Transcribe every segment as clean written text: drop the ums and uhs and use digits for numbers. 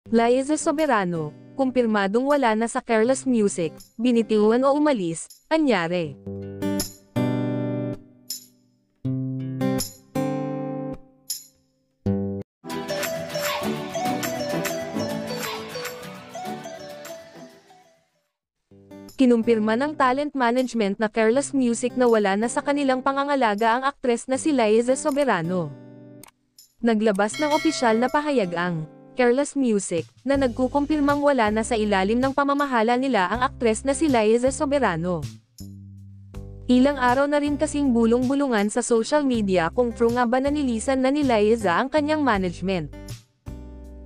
Liza Soberano, kumpirmadong wala na sa Careless Music, binitiwan o umalis, anyari. Kinumpirma ng talent management na Careless Music na wala na sa kanilang pangangalaga ang aktres na si Liza Soberano. Naglabas ng opisyal na pahayag ang Careless Music, na nagkukumpirmang wala na sa ilalim ng pamamahala nila ang aktres na si Liza Soberano. Ilang araw na rin kasing bulong-bulungan sa social media kung true nga ba nanilisan na ni Liza ang kanyang management.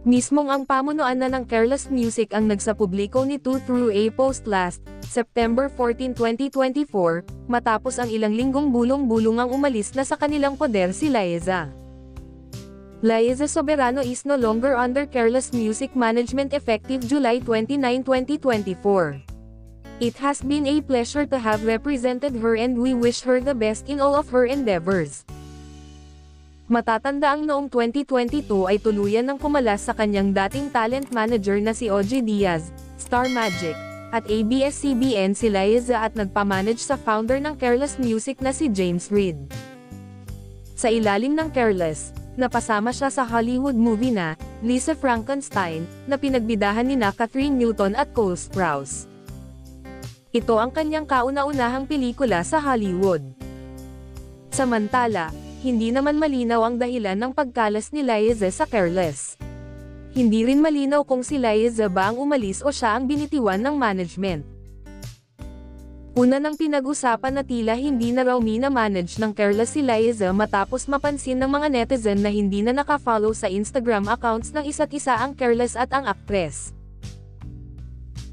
Mismong ang pamunuan na ng Careless Music ang nagsapubliko nito through a post last September 14, 2024, matapos ang ilang linggong bulong-bulungang umalis na sa kanilang poder si Liza. Liza Soberano is no longer under Careless Music management effective July 29, 2024. It has been a pleasure to have represented her and we wish her the best in all of her endeavors. Matatanda ang noong 2022 ay tuluyan ng kumalas sa kanyang dating talent manager na si OG Diaz, Star Magic, at ABS-CBN si Liza at nagpamanage sa founder ng Careless Music na si James Reid. Sa ilalim ng Careless, napasama siya sa Hollywood movie na Lisa Frankenstein, na pinagbidahan nina Catherine Newton at Cole Sprouse. Ito ang kanyang kauna-unahang pelikula sa Hollywood. Samantala, hindi naman malinaw ang dahilan ng pagkalas ni Liza sa Careless. Hindi rin malinaw kung si Liza ba ang umalis o siya ang binitiwan ng management. Una nang pinag-usapan na tila hindi na raw mina-manage ng Careless si Liza matapos mapansin ng mga netizen na hindi na naka-follow sa Instagram accounts ng isa't isa ang Careless at ang aktres.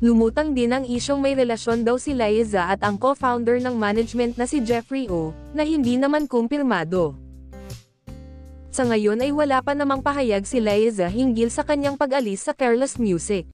Lumutang din ang isyong may relasyon daw si Liza at ang co-founder ng management na si Jeffrey O, na hindi naman kumpirmado. Sa ngayon ay wala pa namang pahayag si Liza hinggil sa kanyang pag-alis sa Careless Music.